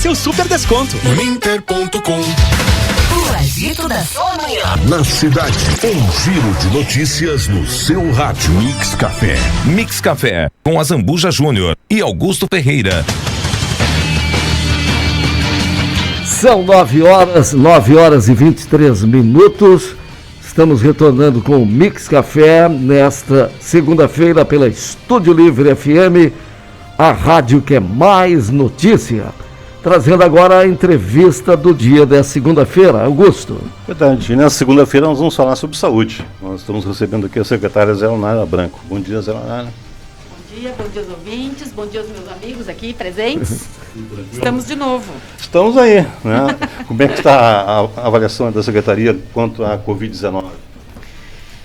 seu super desconto. Inter.com. O agito da sua manhã. Na cidade, um giro de notícias no seu rádio. Mix Café. Mix Café, com Azambuja Júnior e Augusto Ferreira. São 9 horas e 23 minutos. Estamos retornando com o Mix Café nesta segunda-feira pela Estúdio Livre FM, a rádio que é mais notícia. Trazendo agora a entrevista do dia da segunda-feira. Augusto. Verdade. E nessa segunda-feira nós vamos falar sobre saúde. Nós estamos recebendo aqui a secretária Zé Leonara Branco. Bom dia, Zé Leonara. Bom dia aos ouvintes, bom dia aos meus amigos aqui presentes. Estamos de novo. Estamos aí, né? Como é que está a avaliação da secretaria quanto à Covid-19?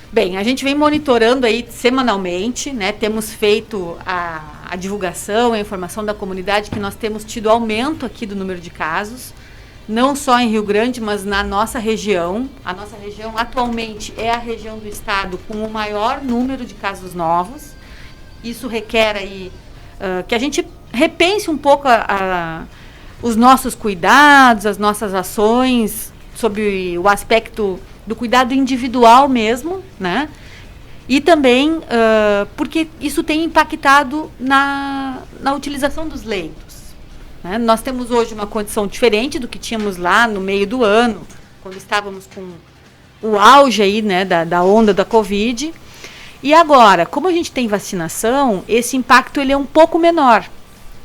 Bem, a gente vem monitorando aí semanalmente, né? Temos feito a divulgação, a informação da comunidade que nós temos tido aumento aqui do número de casos, não só em Rio Grande, mas na nossa região. A nossa região atualmente é a região do estado com o maior número de casos novos. Isso requer aí que a gente repense um pouco os nossos cuidados, as nossas ações, sobre o aspecto do cuidado individual mesmo, né? E também porque isso tem impactado na utilização dos leitos, né? Nós temos hoje uma condição diferente do que tínhamos lá no meio do ano, quando estávamos com o auge aí, né, da onda da Covid. E agora, como a gente tem vacinação, esse impacto ele é um pouco menor,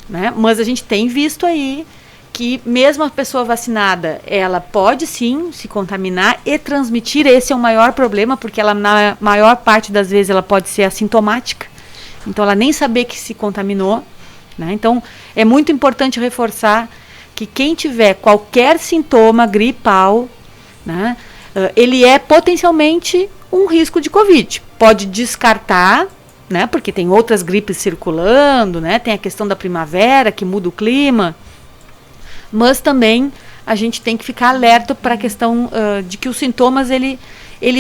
né? Mas a gente tem visto aí que mesmo a pessoa vacinada, ela pode sim se contaminar e transmitir. Esse é o maior problema, porque ela, na maior parte das vezes, ela pode ser assintomática. Então, ela nem saber que se contaminou, né? Então, é muito importante reforçar que quem tiver qualquer sintoma gripal, né, ele é potencialmente um risco de Covid. Pode descartar, né, porque tem outras gripes circulando, né, tem a questão da primavera, que muda o clima, mas também a gente tem que ficar alerta para a questão de que os sintomas, ele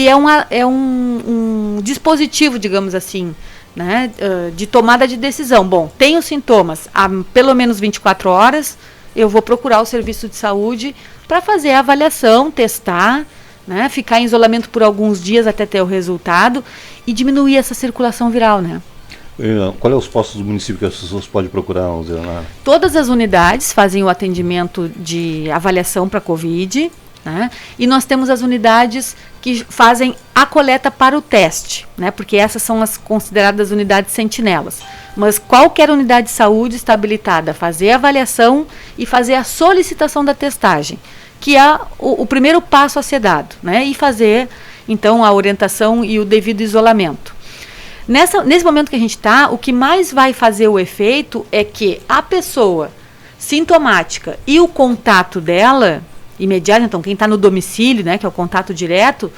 é um dispositivo, digamos assim, né, de tomada de decisão. Bom, tenho sintomas há pelo menos 24 horas, eu vou procurar o serviço de saúde para fazer a avaliação, testar, né, ficar em isolamento por alguns dias até ter o resultado e diminuir essa circulação viral, né? Qual é os postos do município que as pessoas podem procurar, Zé Leonara? Todas as unidades fazem o atendimento de avaliação para Covid, né? E nós temos as unidades que fazem a coleta para o teste, né? Porque essas são as consideradas unidades sentinelas. Mas qualquer unidade de saúde está habilitada a fazer a avaliação e fazer a solicitação da testagem, que é o primeiro passo a ser dado, né? E fazer, então, a orientação e o devido isolamento. Nesse momento que a gente está, o que mais vai fazer o efeito é que a pessoa sintomática e o contato dela, imediato, então quem está no domicílio, né, que é o contato direto,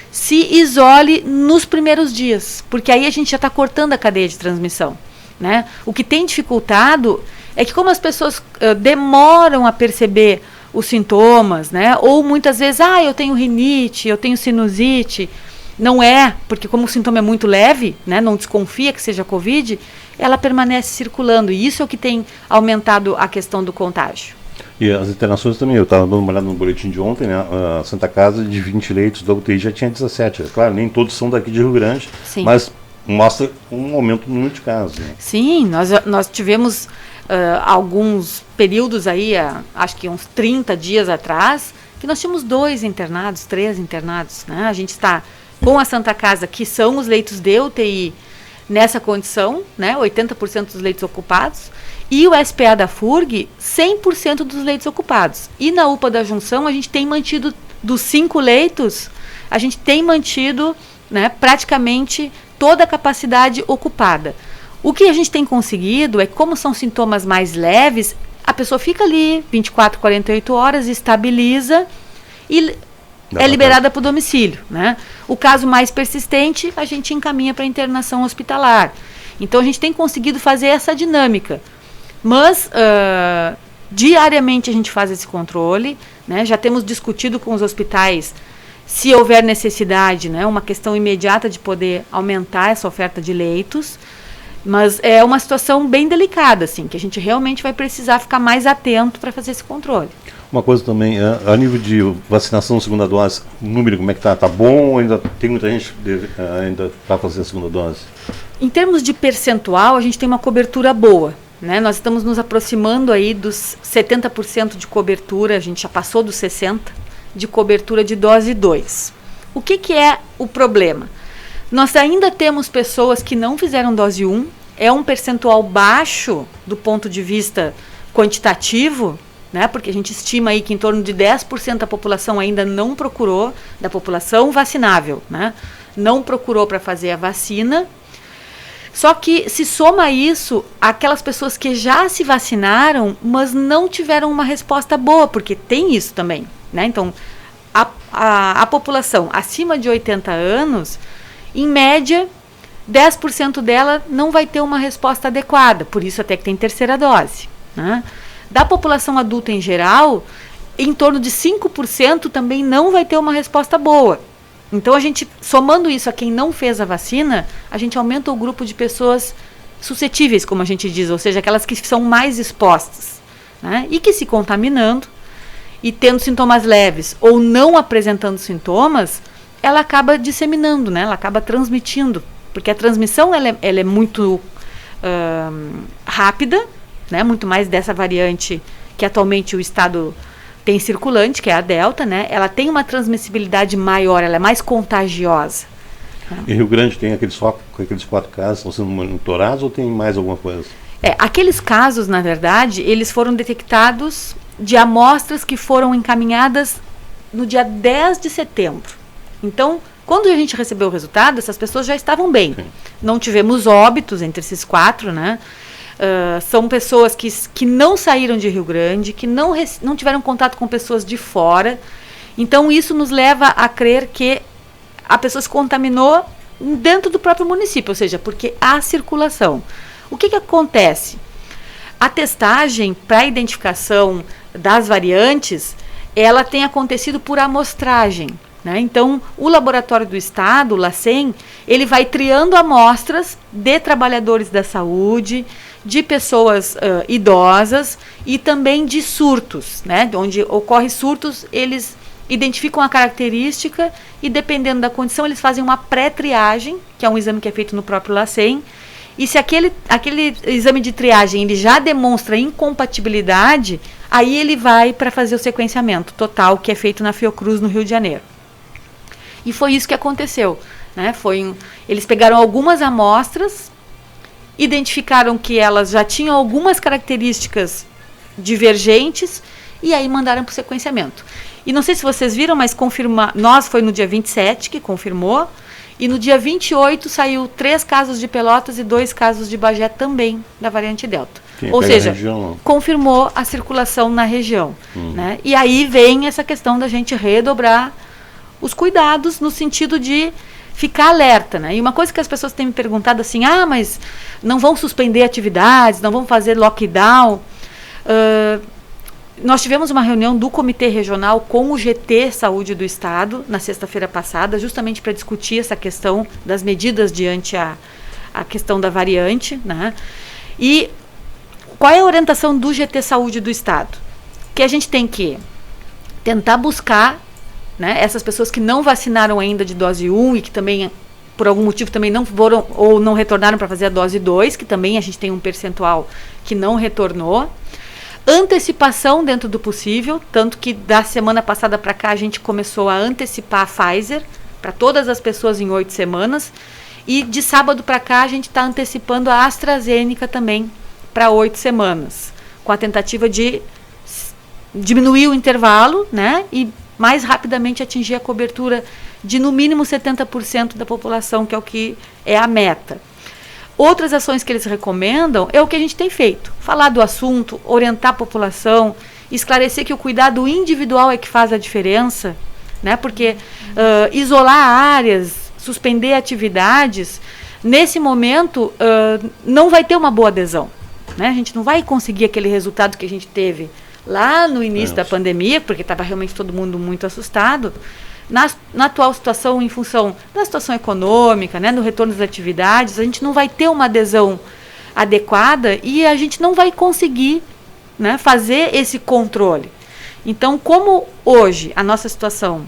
se isole nos primeiros dias, porque aí a gente já está cortando a cadeia de transmissão, né? O que tem dificultado é que como as pessoas demoram a perceber os sintomas, né, ou muitas vezes, eu tenho rinite, eu tenho sinusite. Não é, porque como o sintoma é muito leve, né, não desconfia que seja Covid, ela permanece circulando. E isso é o que tem aumentado a questão do contágio. E as internações também, eu estava dando uma olhada no boletim de ontem, né, a Santa Casa de 20 leitos da UTI já tinha 17. Claro, nem todos são daqui de Rio Grande, sim, mas mostra um aumento no número de casos. Né? Sim, nós tivemos alguns períodos aí, acho que uns 30 dias atrás, que nós tínhamos 2 internados, 3 internados. Né? A gente está com a Santa Casa, que são os leitos de UTI nessa condição, né, 80% dos leitos ocupados, e o SPA da FURG, 100% dos leitos ocupados. E na UPA da Junção, a gente tem mantido, dos 5 leitos, a gente tem mantido, né, praticamente toda a capacidade ocupada. O que a gente tem conseguido é, como são sintomas mais leves, a pessoa fica ali 24, 48 horas, estabiliza e é liberada para o domicílio, né? O caso mais persistente, a gente encaminha para internação hospitalar. Então, a gente tem conseguido fazer essa dinâmica. Mas, diariamente, a gente faz esse controle, né? Já temos discutido com os hospitais, se houver necessidade, né? Uma questão imediata de poder aumentar essa oferta de leitos. Mas é uma situação bem delicada, assim, que a gente realmente vai precisar ficar mais atento para fazer esse controle. Uma coisa também, a nível de vacinação segunda dose, o número como é que está? Está bom ou ainda tem muita gente ainda para fazer a segunda dose? Em termos de percentual, a gente tem uma cobertura boa, né? Nós estamos nos aproximando aí dos 70% de cobertura, a gente já passou dos 60% de cobertura de dose 2. O que é o problema? Nós ainda temos pessoas que não fizeram dose 1, é um percentual baixo do ponto de vista quantitativo, né? Porque a gente estima aí que em torno de 10% da população ainda não procurou, da população vacinável, né? Não procurou para fazer a vacina. Só que se soma isso aquelas pessoas que já se vacinaram, mas não tiveram uma resposta boa, porque tem isso também, né? Então, a população acima de 80 anos, em média, 10% dela não vai ter uma resposta adequada, por isso até que tem terceira dose, né? Da população adulta em geral, em torno de 5% também não vai ter uma resposta boa. Então, a gente, somando isso a quem não fez a vacina, a gente aumenta o grupo de pessoas suscetíveis, como a gente diz, ou seja, aquelas que são mais expostas, né? E que se contaminando e tendo sintomas leves ou não apresentando sintomas, ela acaba disseminando, né? Ela acaba transmitindo, porque a transmissão ela é muito rápida, né? Muito mais dessa variante que atualmente o estado tem circulante, que é a Delta, né? Ela tem uma transmissibilidade maior, ela é mais contagiosa. Em Rio Grande tem aqueles 4 casos, estão sendo monitorados ou tem mais alguma coisa? Aqueles casos, na verdade, eles foram detectados de amostras que foram encaminhadas no dia 10 de setembro. Então, quando a gente recebeu o resultado, essas pessoas já estavam bem. Sim. Não tivemos óbitos entre esses 4, né? São pessoas que não saíram de Rio Grande, que não tiveram contato com pessoas de fora. Então, isso nos leva a crer que a pessoa se contaminou dentro do próprio município, ou seja, porque há circulação. O que acontece? A testagem para a identificação das variantes, ela tem acontecido por amostragem, né? Então, o laboratório do estado, o LACEN, ele vai triando amostras de trabalhadores da saúde, de pessoas idosas e também de surtos, né? Onde ocorre surtos, eles identificam a característica e, dependendo da condição, eles fazem uma pré-triagem, que é um exame que é feito no próprio LACEN, e se aquele exame de triagem ele já demonstra incompatibilidade, aí ele vai para fazer o sequenciamento total, que é feito na Fiocruz, no Rio de Janeiro. E foi isso que aconteceu, né? Eles pegaram algumas amostras, identificaram que elas já tinham algumas características divergentes e aí mandaram para o sequenciamento. E não sei se vocês viram, mas foi no dia 27 que confirmou, e no dia 28 saiu 3 casos de Pelotas e 2 casos de Bagé também da variante Delta. Ou seja, confirmou a circulação na região. Né? E aí vem essa questão da gente redobrar os cuidados no sentido de ficar alerta, né? E uma coisa que as pessoas têm me perguntado assim, mas não vão suspender atividades, não vão fazer lockdown. Nós tivemos uma reunião do Comitê Regional com o GT Saúde do Estado na sexta-feira passada, justamente para discutir essa questão das medidas diante a questão da variante, né? E qual é a orientação do GT Saúde do Estado? Que a gente tem que tentar buscar, né, essas pessoas que não vacinaram ainda de dose 1 e que também, por algum motivo, também não foram ou não retornaram para fazer a dose 2, que também a gente tem um percentual que não retornou. Antecipação dentro do possível, tanto que da semana passada para cá a gente começou a antecipar a Pfizer para todas as pessoas em 8 semanas. E de sábado para cá a gente está antecipando a AstraZeneca também para 8 semanas, com a tentativa de diminuir o intervalo, né, e mais rapidamente atingir a cobertura de no mínimo 70% da população, que é o que é a meta. Outras ações que eles recomendam é o que a gente tem feito. Falar do assunto, orientar a população, esclarecer que o cuidado individual é que faz a diferença, né? Porque isolar áreas, suspender atividades, nesse momento não vai ter uma boa adesão, né? A gente não vai conseguir aquele resultado que a gente teve lá no início da pandemia, porque estava realmente todo mundo muito assustado, na atual situação, em função da situação econômica, né, no retorno das atividades, a gente não vai ter uma adesão adequada e a gente não vai conseguir, né, fazer esse controle. Então, como hoje a nossa situação,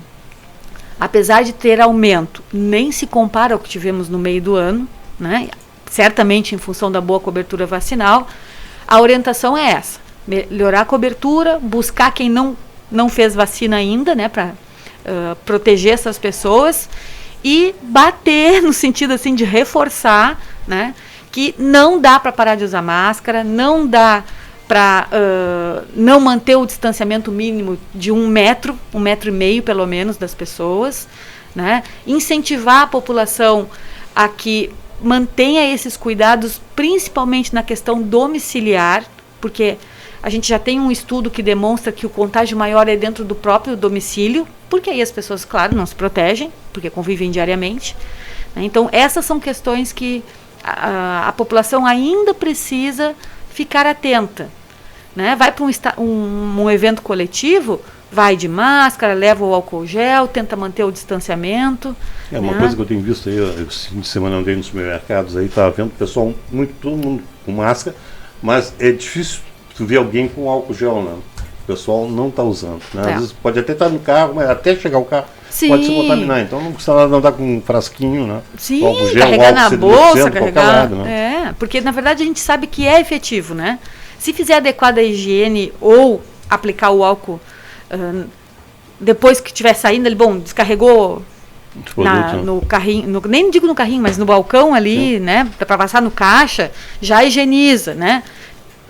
apesar de ter aumento, nem se compara ao que tivemos no meio do ano, né, certamente em função da boa cobertura vacinal, a orientação é essa: melhorar a cobertura, buscar quem não fez vacina ainda, né, para proteger essas pessoas e bater no sentido assim de reforçar, né, que não dá para parar de usar máscara, não dá para não manter o distanciamento mínimo de 1 metro, 1,5 metro pelo menos das pessoas, né, incentivar a população a que mantenha esses cuidados, principalmente na questão domiciliar, porque a gente já tem um estudo que demonstra que o contágio maior é dentro do próprio domicílio, porque aí as pessoas, claro, não se protegem, porque convivem diariamente, né? Então, essas são questões que a população ainda precisa ficar atenta, né? Vai para um evento coletivo, vai de máscara, leva o álcool gel, tenta manter o distanciamento. É uma coisa que eu tenho visto aí, esse fim de semana andei nos supermercados aí, estava vendo o pessoal, todo mundo com máscara, mas é difícil tu ver alguém com álcool gel, né? O pessoal não está usando, né? Às vezes pode até estar no carro, mas até chegar o carro pode se contaminar. Então não custa nada andar com um frasquinho, né? Sim, álcool gel, carregar na bolsa, carregar lado, né? Porque na verdade a gente sabe que é efetivo, né? Se fizer adequada a higiene ou aplicar o álcool depois que estiver saindo, ele, descarregou no carrinho, nem digo no carrinho, mas no balcão ali, né, para passar no caixa, já higieniza, né?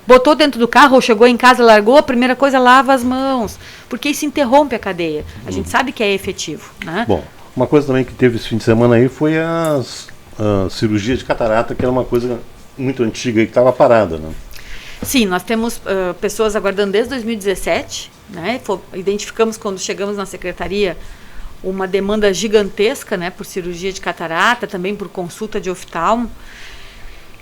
Botou dentro do carro ou chegou em casa, largou, a primeira coisa, lava as mãos, porque isso interrompe a cadeia. A gente sabe que é efetivo, né? Bom, uma coisa também que teve esse fim de semana aí foi a cirurgia de catarata, que era uma coisa muito antiga e que estava parada, né? Sim, nós temos pessoas aguardando desde 2017, né? Identificamos quando chegamos na secretaria uma demanda gigantesca, né, por cirurgia de catarata, também por consulta de oftalmo.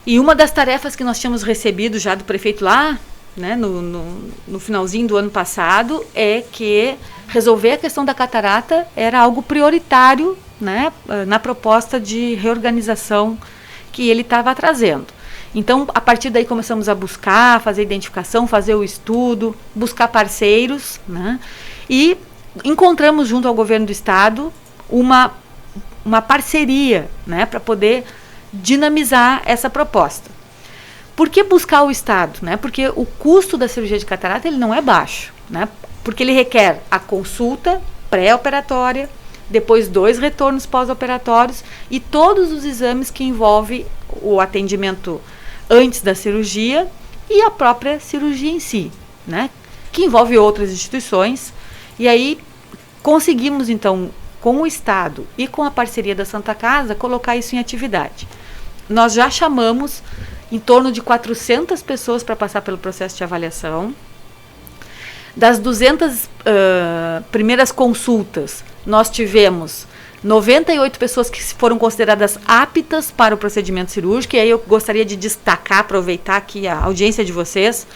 E uma das tarefas que nós tínhamos recebido já do prefeito lá, né, no finalzinho do ano passado, é que resolver a questão da catarata era algo prioritário, né, na proposta de reorganização que ele estava trazendo. Então, a partir daí começamos a buscar, fazer identificação, fazer o estudo, buscar parceiros, né, e encontramos junto ao governo do estado uma parceria, né, para poder dinamizar essa proposta. Por que buscar o estado, né? Porque o custo da cirurgia de catarata ele não é baixo, né? Porque ele requer a consulta pré-operatória, depois 2 retornos pós-operatórios e todos os exames que envolvem o atendimento antes da cirurgia e a própria cirurgia em si, né? Que envolve outras instituições. E aí conseguimos, então, com o Estado e com a parceria da Santa Casa, colocar isso em atividade. Nós já chamamos em torno de 400 pessoas para passar pelo processo de avaliação. Das 200 primeiras consultas, nós tivemos 98 pessoas que foram consideradas aptas para o procedimento cirúrgico. E aí eu gostaria de destacar, aproveitar aqui a audiência de vocês,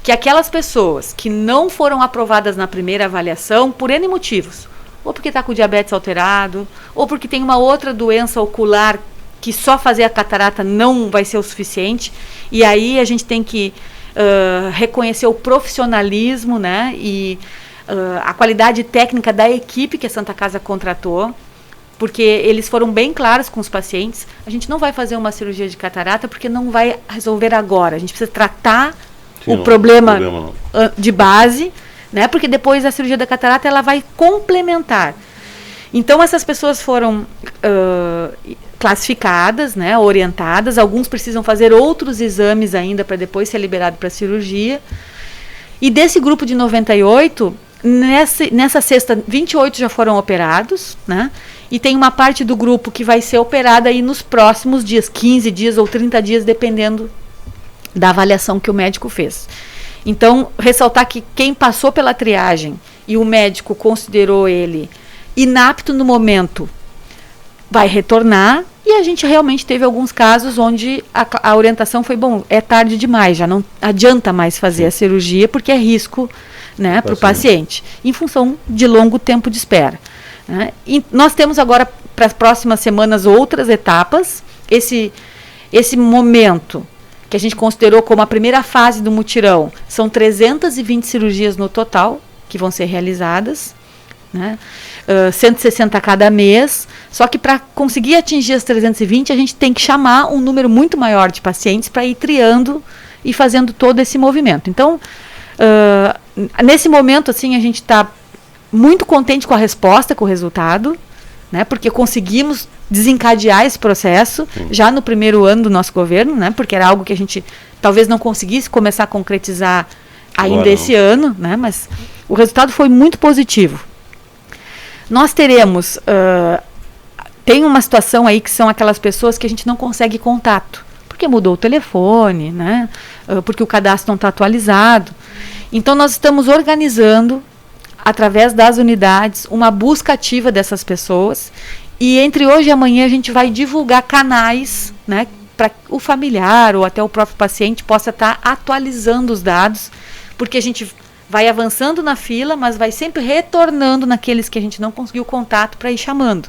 que aquelas pessoas que não foram aprovadas na primeira avaliação, por N motivos, ou porque está com diabetes alterado, ou porque tem uma outra doença ocular que só fazer a catarata não vai ser o suficiente, e aí a gente tem que reconhecer o profissionalismo, né, e a qualidade técnica da equipe que a Santa Casa contratou, porque eles foram bem claros com os pacientes. A gente não vai fazer uma cirurgia de catarata porque não vai resolver agora, a gente precisa tratar o problema de base, né? Porque depois a cirurgia da catarata ela vai complementar. Então essas pessoas foram classificadas, né? Orientadas. Alguns precisam fazer outros exames ainda para depois ser liberado para cirurgia. E desse grupo de 98, nessa sexta, 28 já foram operados, né? E tem uma parte do grupo que vai ser operada aí nos próximos dias, 15 dias ou 30 dias, dependendo da avaliação que o médico fez. Então, ressaltar que quem passou pela triagem e o médico considerou ele inapto no momento, vai retornar, e a gente realmente teve alguns casos onde a orientação foi, é tarde demais, já não adianta mais fazer a cirurgia, porque é risco, né, para o paciente, em função de longo tempo de espera. né? E nós temos agora, para as próximas semanas, outras etapas. Esse momento que a gente considerou como a primeira fase do mutirão, são 320 cirurgias no total que vão ser realizadas, né? 160 a cada mês, só que para conseguir atingir as 320, a gente tem que chamar um número muito maior de pacientes para ir triando e fazendo todo esse movimento. Então, nesse momento, assim, a gente está muito contente com a resposta, com o resultado, né? Porque conseguimos desencadear esse processo já no primeiro ano do nosso governo, né? Porque era algo que a gente talvez não conseguisse começar a concretizar ainda esse ano, né? Mas o resultado foi muito positivo. Nós teremos, tem uma situação aí que são aquelas pessoas que a gente não consegue contato, porque mudou o telefone, né? Porque o cadastro não está atualizado. Então nós estamos organizando, através das unidades, uma busca ativa dessas pessoas, e entre hoje e amanhã a gente vai divulgar canais, né, para o familiar ou até o próprio paciente possa estar atualizando os dados, porque a gente vai avançando na fila, mas vai sempre retornando naqueles que a gente não conseguiu contato para ir chamando.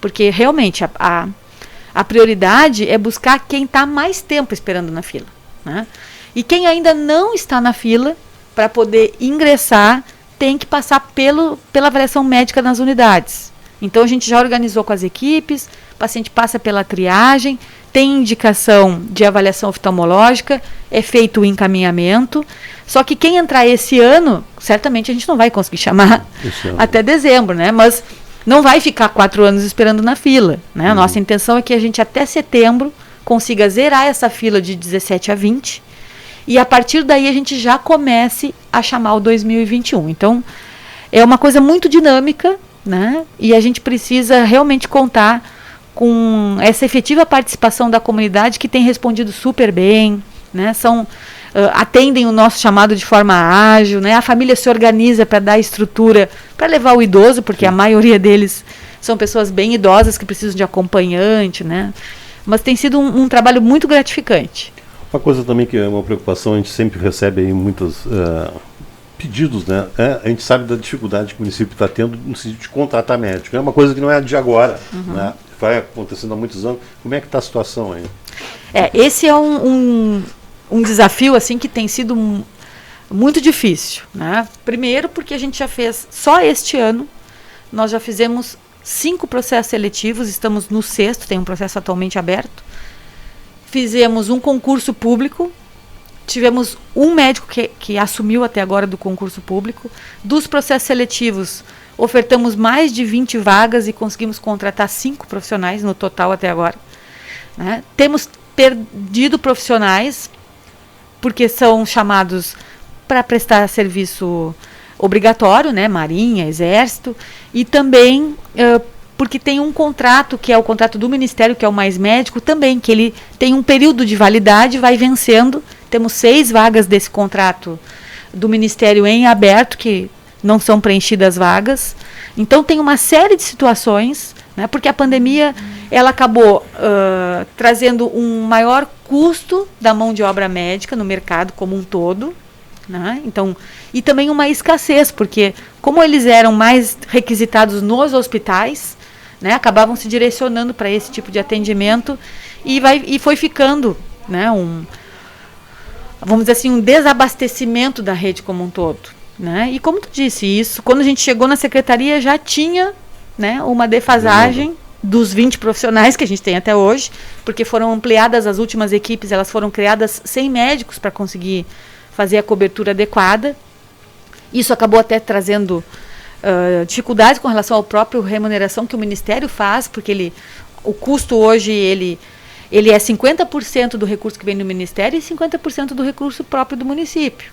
Porque realmente a prioridade é buscar quem está mais tempo esperando na fila, né? E quem ainda não está na fila, para poder ingressar, tem que passar pela avaliação médica nas unidades. Então a gente já organizou com as equipes, o paciente passa pela triagem, tem indicação de avaliação oftalmológica, é feito o encaminhamento. Só que quem entrar esse ano, certamente a gente não vai conseguir chamar até dezembro, né? Mas não vai ficar 4 anos esperando na fila, né? A nossa intenção é que a gente até setembro consiga zerar essa fila de 17 a 20 e a partir daí a gente já comece a chamar o 2021. Então, é uma coisa muito dinâmica, né? E a gente precisa realmente contar com essa efetiva participação da comunidade, que tem respondido super bem, né? Atendem o nosso chamado de forma ágil, né? A família se organiza para dar estrutura para levar o idoso, porque a maioria deles são pessoas bem idosas que precisam de acompanhante, né? Mas tem sido um trabalho muito gratificante. Uma coisa também que é uma preocupação, a gente sempre recebe aí muitos pedidos, né? A gente sabe da dificuldade que o município está tendo no sentido de contratar médico. É uma coisa que não é de agora, né? Vai acontecendo há muitos anos. Como é que está a situação aí? Esse é um desafio assim que tem sido muito difícil, né? Primeiro porque a gente já fez, só este ano, nós já fizemos 5 processos seletivos, estamos no 6º, tem um processo atualmente aberto. Fizemos um concurso público, tivemos um médico que assumiu até agora do concurso público. Dos processos seletivos, ofertamos mais de 20 vagas e conseguimos contratar 5 profissionais no total até agora, né? Temos perdido profissionais porque são chamados para prestar serviço obrigatório, né? Marinha, Exército, e também porque tem um contrato, que é o contrato do Ministério, que é o Mais Médico, também, que ele tem um período de validade, vai vencendo. Temos 6 vagas desse contrato do Ministério em aberto, que não são preenchidas vagas. Então tem uma série de situações, né, porque a pandemia ela acabou trazendo um maior custo da mão de obra médica no mercado como um todo, né? Então, e também uma escassez, porque como eles eram mais requisitados nos hospitais, né, acabavam se direcionando para esse tipo de atendimento e foi ficando, né, vamos dizer assim, um desabastecimento da rede como um todo, né? E como tu disse, isso, quando a gente chegou na secretaria já tinha, né, uma defasagem dos 20 profissionais que a gente tem até hoje, porque foram ampliadas as últimas equipes, elas foram criadas sem médicos para conseguir fazer a cobertura adequada. Isso acabou até trazendo dificuldades com relação ao próprio remuneração que o Ministério faz, porque o custo hoje ele é 50% do recurso que vem do Ministério e 50% do recurso próprio do município,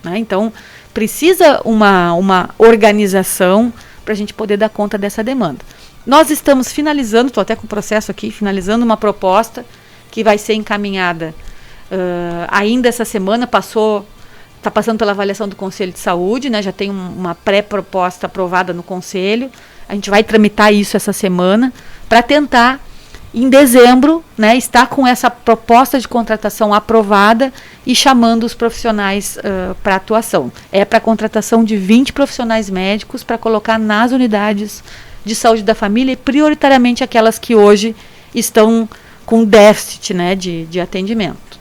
né? Então, precisa uma organização para a gente poder dar conta dessa demanda. Nós estamos finalizando, estou até com o processo aqui, finalizando uma proposta que vai ser encaminhada ainda essa semana, está passando pela avaliação do Conselho de Saúde, né? Já tem uma pré-proposta aprovada no Conselho. A gente vai tramitar isso essa semana para tentar, em dezembro, né, estar com essa proposta de contratação aprovada e chamando os profissionais para atuação. É para a contratação de 20 profissionais médicos para colocar nas unidades de saúde da família e prioritariamente aquelas que hoje estão com déficit, né, de atendimento.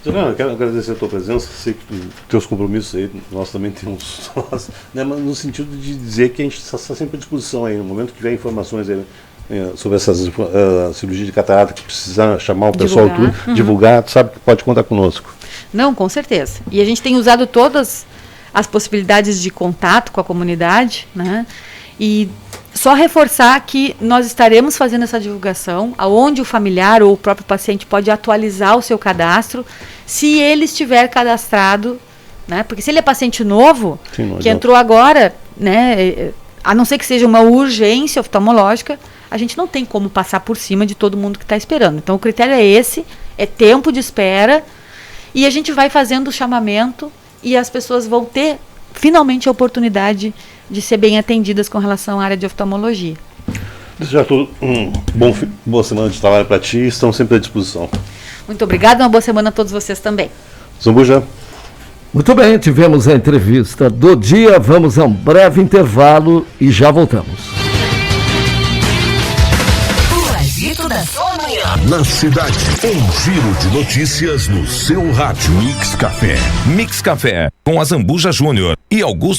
Não, eu quero agradecer a tua presença, sei que teus compromissos aí, nós também temos, né, mas no sentido de dizer que a gente está sempre à disposição aí, no momento que tiver informações aí, sobre essas cirurgia de catarata, que precisa chamar o pessoal, divulgar, tu sabe que pode contar conosco. Não, com certeza. E a gente tem usado todas as possibilidades de contato com a comunidade, né? E só reforçar que nós estaremos fazendo essa divulgação, aonde o familiar ou o próprio paciente pode atualizar o seu cadastro, se ele estiver cadastrado, né? Porque se ele é paciente novo, sim, que entrou agora, né? A não ser que seja uma urgência oftalmológica, a gente não tem como passar por cima de todo mundo que está esperando. Então o critério é esse, é tempo de espera, e a gente vai fazendo o chamamento e as pessoas vão ter finalmente a oportunidade de ser bem atendidas com relação à área de oftalmologia. Desejo boa semana de trabalho para ti, estamos sempre à disposição. Muito obrigada, uma boa semana a todos vocês também. Zambuja. Muito bem, tivemos a entrevista do dia, vamos a um breve intervalo e já voltamos. O Agito da Sua Manhã. Na cidade, um giro de notícias no seu rádio. Mix Café. Mix Café com a Zambuja Júnior e Augusto